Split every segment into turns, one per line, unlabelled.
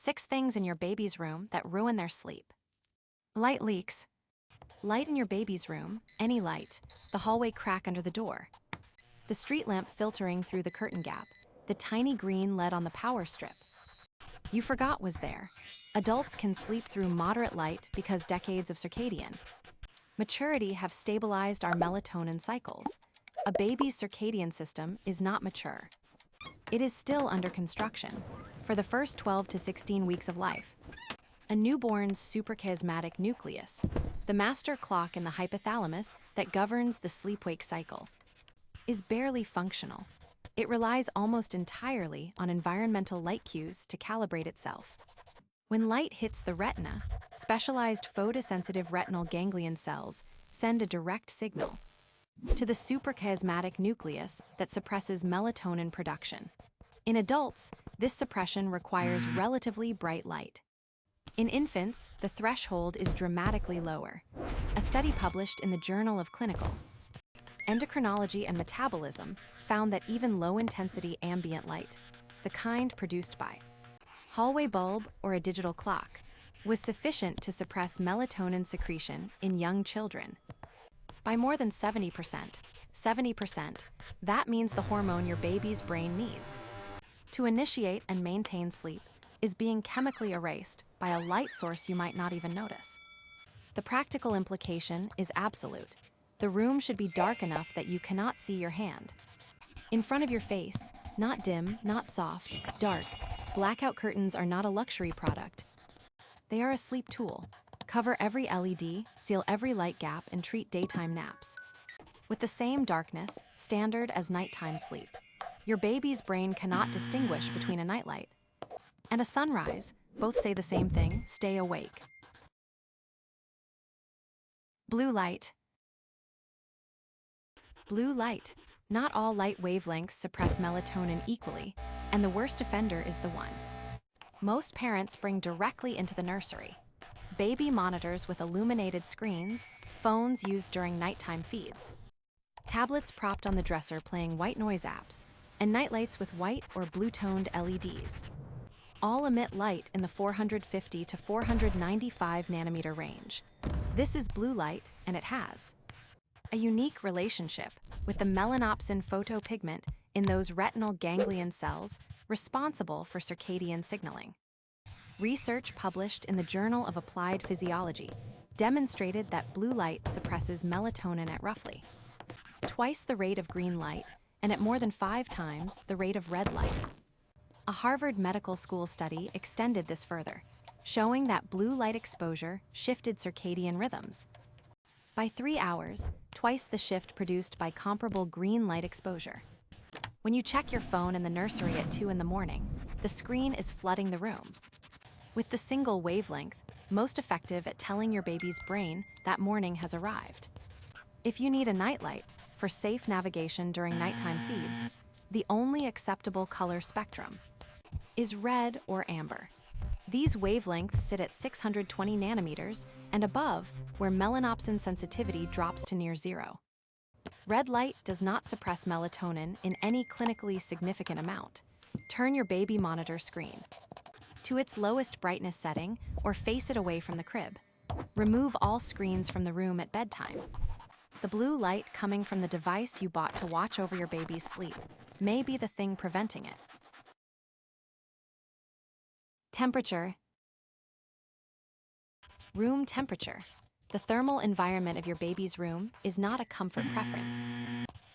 6 things in your baby's room that ruin their sleep. Light leaks. Light in your baby's room, any light, the hallway crack under the door, the street lamp filtering through the curtain gap, the tiny green LED on the power strip. You forgot was there. Adults can sleep through moderate light because decades of circadian maturity have stabilized our melatonin cycles. A baby's circadian system is not mature. It is still under construction for the first 12 to 16 weeks of life. A newborn's suprachiasmatic nucleus, the master clock in the hypothalamus that governs the sleep-wake cycle, is barely functional. It relies almost entirely on environmental light cues to calibrate itself. When light hits the retina, specialized photosensitive retinal ganglion cells send a direct signal to the suprachiasmatic nucleus that suppresses melatonin production. In adults, this suppression requires relatively bright light. In infants, the threshold is dramatically lower. A study published in the Journal of Clinical Endocrinology and Metabolism found that even low-intensity ambient light, the kind produced by hallway bulb or a digital clock, was sufficient to suppress melatonin secretion in young children by more than 70%. 70%, that means the hormone your baby's brain needs to initiate and maintain sleep is being chemically erased by a light source you might not even notice. The practical implication is absolute. The room should be dark enough that you cannot see your hand in front of your face, not dim, not soft, dark. Blackout curtains are not a luxury product. They are a sleep tool. Cover every LED, seal every light gap, and treat daytime naps with the same darkness, standard as nighttime sleep. Your baby's brain cannot distinguish between a nightlight and a sunrise. Both say the same thing: stay awake. Blue light. Blue light. Not all light wavelengths suppress melatonin equally, and the worst offender is the one most parents bring directly into the nursery. Baby monitors with illuminated screens, phones used during nighttime feeds, tablets propped on the dresser playing white noise apps, and nightlights with white or blue-toned LEDs. All emit light in the 450 to 495 nanometer range. This is blue light, and it has a unique relationship with the melanopsin photopigment in those retinal ganglion cells responsible for circadian signaling. Research published in the Journal of Applied Physiology demonstrated that blue light suppresses melatonin at roughly twice the rate of green light and at more than 5 times the rate of red light. A Harvard Medical School study extended this further, showing that blue light exposure shifted circadian rhythms by 3 hours, twice the shift produced by comparable green light exposure. When you check your phone in the nursery at 2 in the morning, the screen is flooding the room with the single wavelength most effective at telling your baby's brain that morning has arrived. If you need a nightlight for safe navigation during nighttime feeds, the only acceptable color spectrum is red or amber. These wavelengths sit at 620 nanometers and above, where melanopsin sensitivity drops to near zero. Red light does not suppress melatonin in any clinically significant amount. Turn your baby monitor screen to its lowest brightness setting or face it away from the crib. Remove all screens from the room at bedtime. The blue light coming from the device you bought to watch over your baby's sleep may be the thing preventing it. Temperature. Room temperature. The thermal environment of your baby's room is not a comfort preference.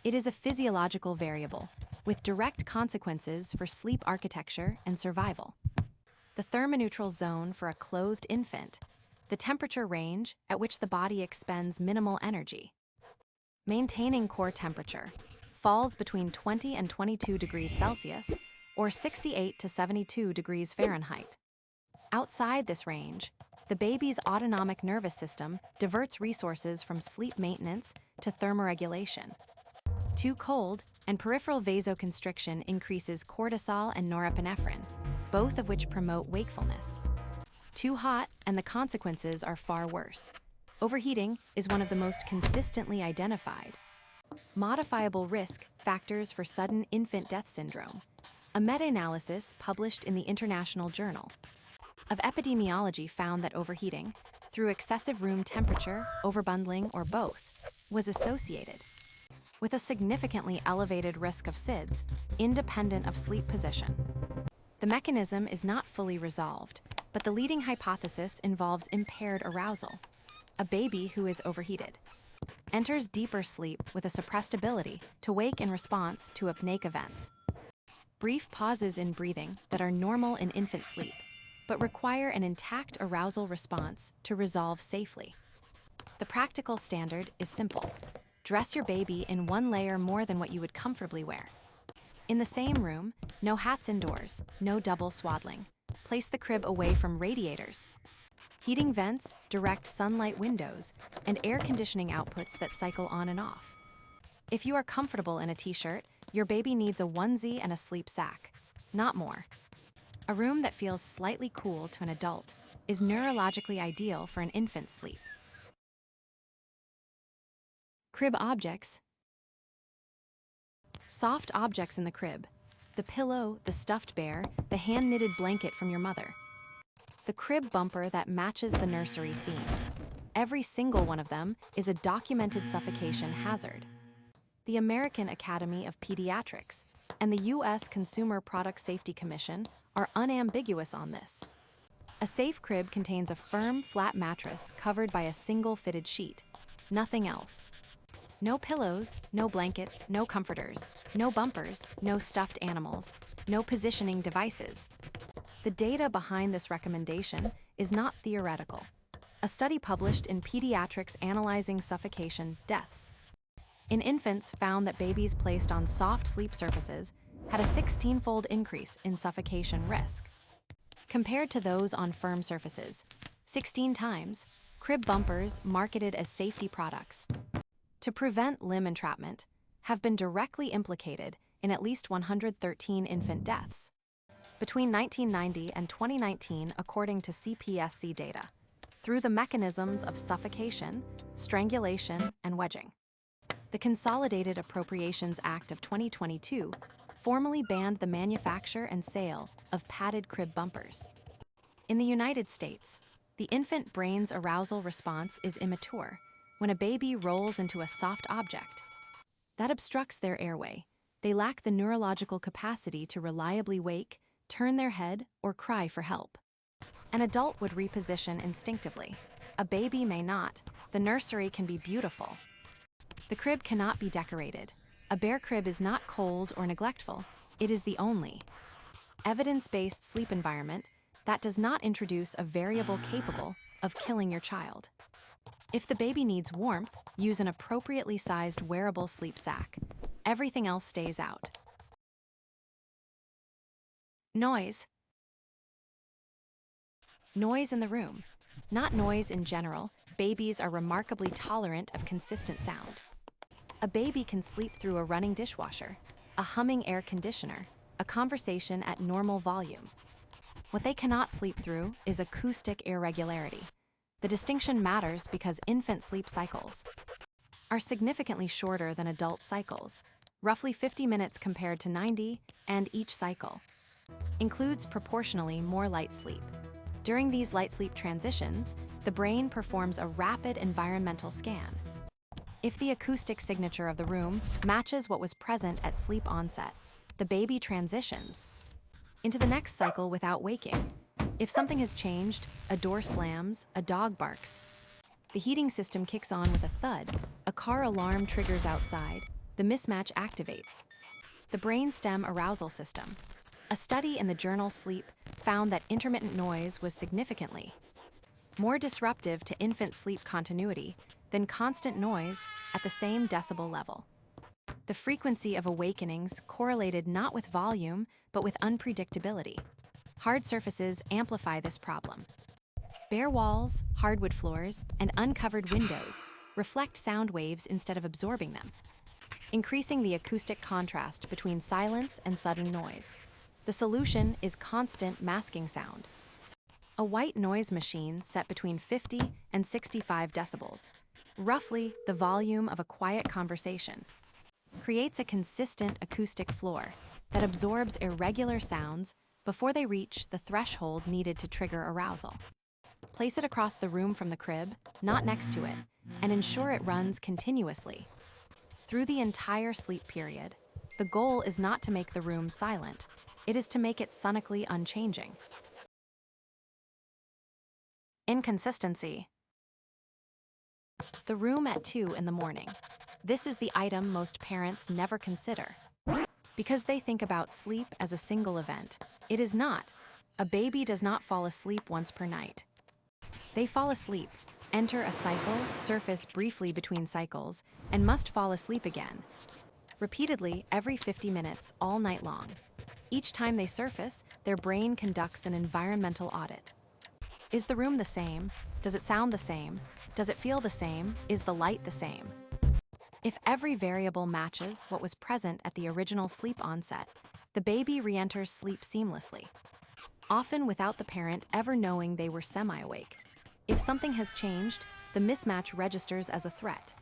It is a physiological variable with direct consequences for sleep architecture and survival. The thermoneutral zone for a clothed infant, the temperature range at which the body expends minimal energy. Maintaining core temperature falls between 20 and 22 degrees Celsius or 68 to 72 degrees Fahrenheit. Outside this range, the baby's autonomic nervous system diverts resources from sleep maintenance to thermoregulation. Too cold, and peripheral vasoconstriction increases cortisol and norepinephrine, both of which promote wakefulness. Too hot, and the consequences are far worse. Overheating is one of the most consistently identified modifiable risk factors for sudden infant death syndrome. A meta-analysis published in the International Journal of epidemiology found that overheating, through excessive room temperature, overbundling, or both, was associated with a significantly elevated risk of SIDS, independent of sleep position. The mechanism is not fully resolved, but the leading hypothesis involves impaired arousal. A baby who is overheated enters deeper sleep with a suppressed ability to wake in response to apneic events. Brief pauses in breathing that are normal in infant sleep, but require an intact arousal response to resolve safely. The practical standard is simple. Dress your baby in one layer more than what you would comfortably wear. In the same room, no hats indoors, no double swaddling. Place the crib away from radiators, heating vents, direct sunlight windows, and air conditioning outputs that cycle on and off. If you are comfortable in a t-shirt, your baby needs a onesie and a sleep sack, not more. A room that feels slightly cool to an adult is neurologically ideal for an infant's sleep. Crib objects. Soft objects in the crib. The pillow, the stuffed bear, the hand-knitted blanket from your mother. The crib bumper that matches the nursery theme. Every single one of them is a documented suffocation hazard. The American Academy of Pediatrics and the U.S. Consumer Product Safety Commission are unambiguous on this. A safe crib contains a firm, flat mattress covered by a single fitted sheet. Nothing else. No pillows, no blankets, no comforters, no bumpers, no stuffed animals, no positioning devices. The data behind this recommendation is not theoretical. A study published in Pediatrics analyzing suffocation deaths in infants found that babies placed on soft sleep surfaces had a 16-fold increase in suffocation risk. Compared to those on firm surfaces, 16 times, crib bumpers marketed as safety products to prevent limb entrapment have been directly implicated in at least 113 infant deaths between 1990 and 2019, according to CPSC data, through the mechanisms of suffocation, strangulation, and wedging. The Consolidated Appropriations Act of 2022 formally banned the manufacture and sale of padded crib bumpers. In the United States, the infant brain's arousal response is immature when a baby rolls into a soft object. That obstructs their airway. They lack the neurological capacity to reliably wake, turn their head, or cry for help. An adult would reposition instinctively. A baby may not. The nursery can be beautiful. The crib cannot be decorated. A bare crib is not cold or neglectful. It is the only evidence-based sleep environment that does not introduce a variable capable of killing your child. If the baby needs warmth, use an appropriately sized wearable sleep sack. Everything else stays out. Noise. Noise in the room. Not noise in general. Babies are remarkably tolerant of consistent sound. A baby can sleep through a running dishwasher, a humming air conditioner, a conversation at normal volume. What they cannot sleep through is acoustic irregularity. The distinction matters because infant sleep cycles are significantly shorter than adult cycles, roughly 50 minutes compared to 90, and each cycle includes proportionally more light sleep. During these light sleep transitions, the brain performs a rapid environmental scan. If the acoustic signature of the room matches what was present at sleep onset, the baby transitions into the next cycle without waking. If something has changed, a door slams, a dog barks, the heating system kicks on with a thud, a car alarm triggers outside, the mismatch activates the brainstem arousal system. A study in the journal Sleep found that intermittent noise was significantly more disruptive to infant sleep continuity than constant noise at the same decibel level. The frequency of awakenings correlated not with volume, but with unpredictability. Hard surfaces amplify this problem. Bare walls, hardwood floors, and uncovered windows reflect sound waves instead of absorbing them, increasing the acoustic contrast between silence and sudden noise. The solution is constant masking sound. A white noise machine set between 50 and 65 decibels, roughly the volume of a quiet conversation, creates a consistent acoustic floor that absorbs irregular sounds before they reach the threshold needed to trigger arousal. Place it across the room from the crib, not next to it, and ensure it runs continuously. Through the entire sleep period, the goal is not to make the room silent, it is to make it sonically unchanging. Inconsistency. The room at 2 in the morning. This is the item most parents never consider. Because they think about sleep as a single event, it is not. A baby does not fall asleep once per night. They fall asleep, enter a cycle, surface briefly between cycles, and must fall asleep again. Repeatedly, every 50 minutes, all night long. Each time they surface, their brain conducts an environmental audit. Is the room the same? Does it sound the same? Does it feel the same? Is the light the same? If every variable matches what was present at the original sleep onset, the baby re-enters sleep seamlessly, often without the parent ever knowing they were semi-awake. If something has changed, the mismatch registers as a threat.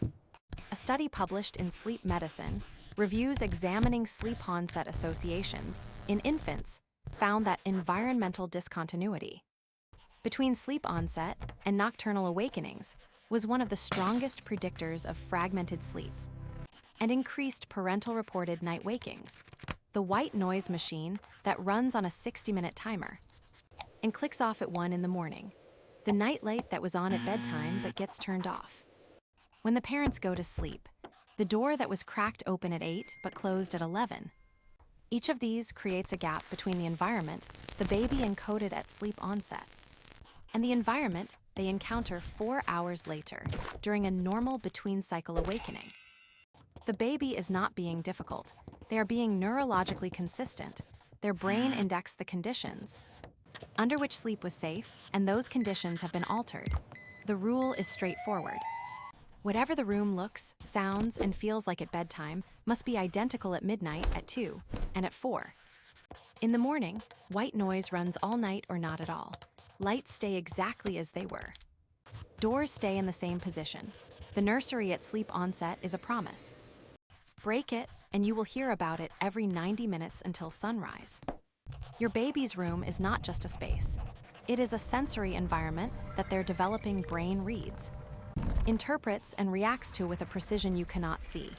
A study published in Sleep Medicine, reviews examining sleep onset associations in infants found that environmental discontinuity between sleep onset and nocturnal awakenings was one of the strongest predictors of fragmented sleep and increased parental-reported night wakings. The white noise machine that runs on a 60-minute timer and clicks off at 1 in the morning. The night light that was on at bedtime but gets turned off. When the parents go to sleep, the door that was cracked open at 8 but closed at 11. Each of these creates a gap between the environment the baby encoded at sleep onset and the environment they encounter 4 hours later during a normal between-cycle awakening. The baby is not being difficult. They are being neurologically consistent. Their brain indexed the conditions under which sleep was safe, and those conditions have been altered. The rule is straightforward. Whatever the room looks, sounds, and feels like at bedtime must be identical at midnight, at 2, and at 4. In the morning, white noise runs all night or not at all. Lights stay exactly as they were. Doors stay in the same position. The nursery at sleep onset is a promise. Break it, and you will hear about it every 90 minutes until sunrise. Your baby's room is not just a space. It is a sensory environment that their developing brain reads, interprets, and reacts to with a precision you cannot see.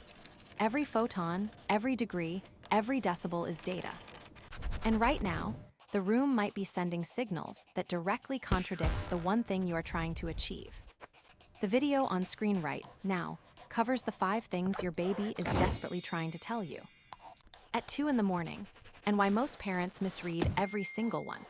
Every photon, every degree, every decibel is data. And right now, the room might be sending signals that directly contradict the one thing you are trying to achieve. The video on screen right now covers the 5 things your baby is desperately trying to tell you at 2 in the morning, and why most parents misread every single one.